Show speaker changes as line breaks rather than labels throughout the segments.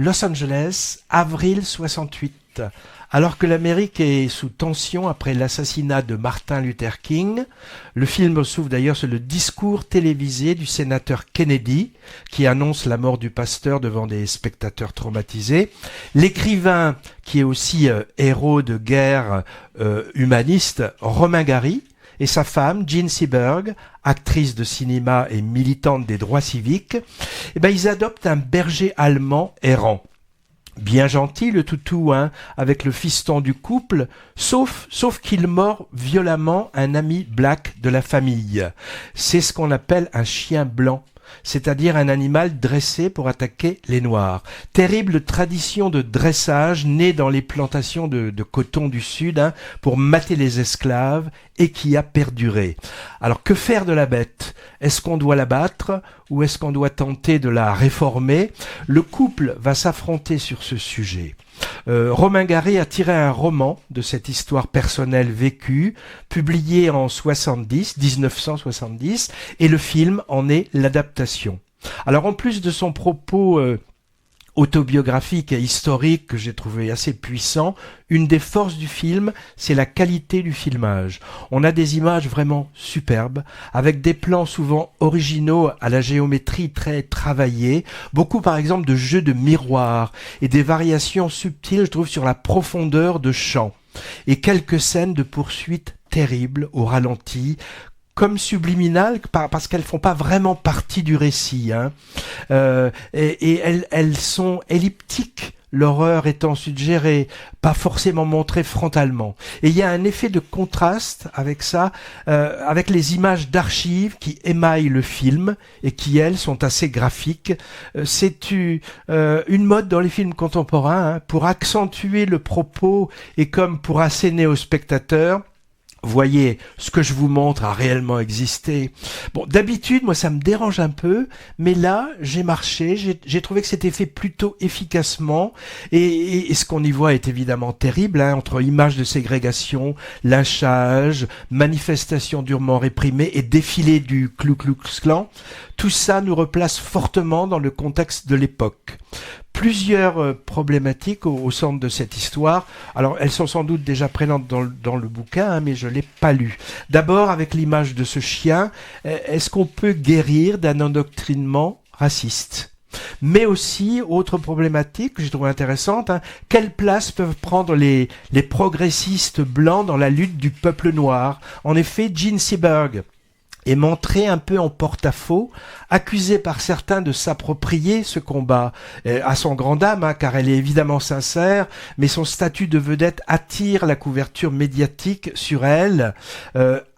Los Angeles, avril 68. Alors que l'Amérique est sous tension après l'assassinat de Martin Luther King, le film s'ouvre d'ailleurs sur le discours télévisé du sénateur Kennedy, qui annonce la mort du pasteur devant des spectateurs traumatisés. L'écrivain, qui est aussi héros de guerre humaniste, Romain Gary, et sa femme, Jean Seberg, actrice de cinéma et militante des droits civiques, ils adoptent un berger allemand errant. Bien gentil le toutou, avec le fiston du couple, sauf qu'il mord violemment un ami black de la famille. C'est ce qu'on appelle un chien blanc, c'est-à-dire un animal dressé pour attaquer les noirs. Terrible tradition de dressage née dans les plantations de coton du Sud, pour mater les esclaves et qui a perduré. Alors que faire de la bête ? Est-ce qu'on doit la battre ou est-ce qu'on doit tenter de la réformer ? Le couple va s'affronter sur ce sujet. Romain Gary a tiré un roman de cette histoire personnelle vécue, publié en 1970, et le film en est l'adaptation. Alors en plus de son propos autobiographique et historique que j'ai trouvé assez puissant, une des forces du film, c'est la qualité du filmage. On a des images vraiment superbes, avec des plans souvent originaux à la géométrie très travaillée, beaucoup par exemple de jeux de miroirs et des variations subtiles, je trouve, sur la profondeur de champ, et quelques scènes de poursuite terribles au ralenti, comme subliminales, parce qu'elles font pas vraiment partie du récit, et elles sont elliptiques, l'horreur étant suggérée, pas forcément montrée frontalement. Et il y a un effet de contraste avec ça, avec les images d'archives qui émaillent le film et qui, elles, sont assez graphiques. C'est une mode dans les films contemporains, pour accentuer le propos et comme pour asséner au spectateur. Voyez, ce que je vous montre a réellement existé. Bon, d'habitude, moi, ça me dérange un peu, mais là, j'ai marché, j'ai trouvé que c'était fait plutôt efficacement, et ce qu'on y voit est évidemment terrible, entre images de ségrégation, lynchage, manifestations durement réprimées et défilé du Ku Klux Klan. Tout ça nous replace fortement dans le contexte de l'époque. Plusieurs problématiques au centre de cette histoire. Alors, elles sont sans doute déjà présentes dans le bouquin, mais je ne l'ai pas lu. D'abord, avec l'image de ce chien, est-ce qu'on peut guérir d'un endoctrinement raciste ? Mais aussi, autre problématique que j'ai trouvé intéressante, quelle place peuvent prendre les progressistes blancs dans la lutte du peuple noir ? En effet, Jean Seberg est montrée un peu en porte-à-faux, accusée par certains de s'approprier ce combat, à son grand dam, car elle est évidemment sincère, mais son statut de vedette attire la couverture médiatique sur elle.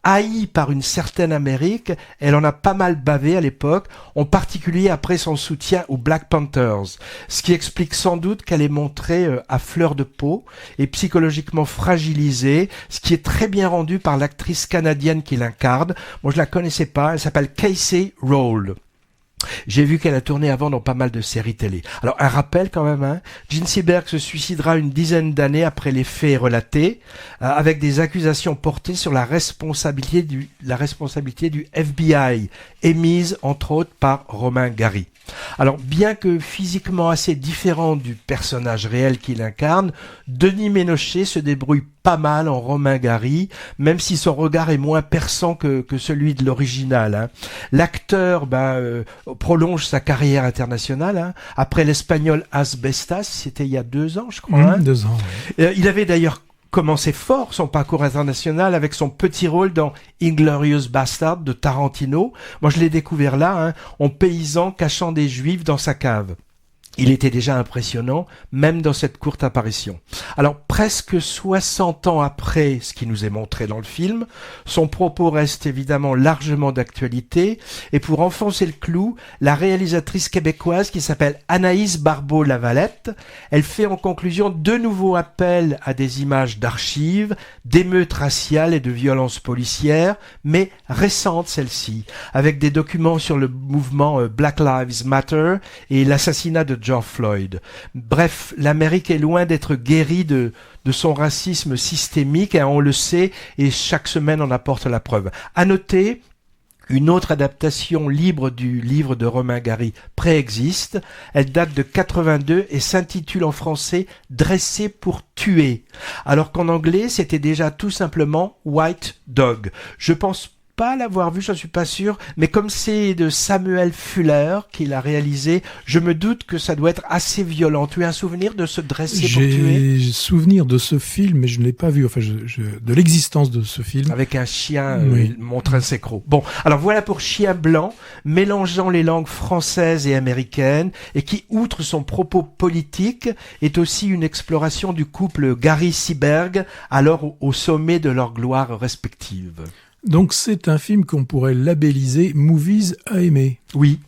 Haïe par une certaine Amérique, elle en a pas mal bavé à l'époque, en particulier après son soutien aux Black Panthers, ce qui explique sans doute qu'elle est montrée à fleur de peau et psychologiquement fragilisée, ce qui est très bien rendu par l'actrice canadienne qui l'incarne. Moi, je la connaissais pas, elle s'appelle Casey Rowell. J'ai vu qu'elle a tourné avant dans pas mal de séries télé. Alors, un rappel quand même, Jean Seberg se suicidera une dizaine d'années après les faits relatés, avec des accusations portées sur la responsabilité du FBI, émise entre autres par Romain Gary. Alors, bien que physiquement assez différent du personnage réel qu'il incarne, Denis Ménochet se débrouille pas mal en Romain Gary, même si son regard est moins perçant que celui de l'original. L'acteur prolonge sa carrière internationale. Après l'espagnol Asbestas, c'était il y a 2 ans, je crois.
2 ans. Oui.
Il avait d'ailleurs commencé fort son parcours international avec son petit rôle dans Inglourious Bastard de Tarantino. Moi, je l'ai découvert là, en paysan cachant des juifs dans sa cave. Il était déjà impressionnant, même dans cette courte apparition. Alors, presque 60 ans après ce qui nous est montré dans le film, son propos reste évidemment largement d'actualité, et pour enfoncer le clou, la réalisatrice québécoise qui s'appelle Anaïs Barbeau-Lavalette, elle fait en conclusion 2 nouveaux appels à des images d'archives, d'émeutes raciales et de violences policières, mais récentes celles-ci, avec des documents sur le mouvement Black Lives Matter et l'assassinat de George Floyd. Bref, l'Amérique est loin d'être guérie de son racisme systémique, on le sait, et chaque semaine on apporte la preuve. À noter Une autre adaptation libre du livre de Romain Gary préexiste. Elle date de 82 et s'intitule en français « Dressé pour tuer », alors qu'en anglais, c'était déjà tout simplement « White Dog ». Je pense pas l'avoir vu, je ne suis pas sûr, mais comme c'est de Samuel Fuller qui l'a réalisé, je me doute que ça doit être assez violent. Tu as un souvenir de se dresser pour tuer ?
J'ai souvenir de ce film, mais je ne l'ai pas vu, enfin de l'existence de ce film.
Avec un chien
Oui.
montre ses crocs. Bon, alors voilà pour Chien blanc, mélangeant les langues françaises et américaines, et qui, outre son propos politique, est aussi une exploration du couple Gary-Seberg, alors au sommet de leur gloire respective.
Donc c'est un film qu'on pourrait labelliser Movies à aimer.
Oui,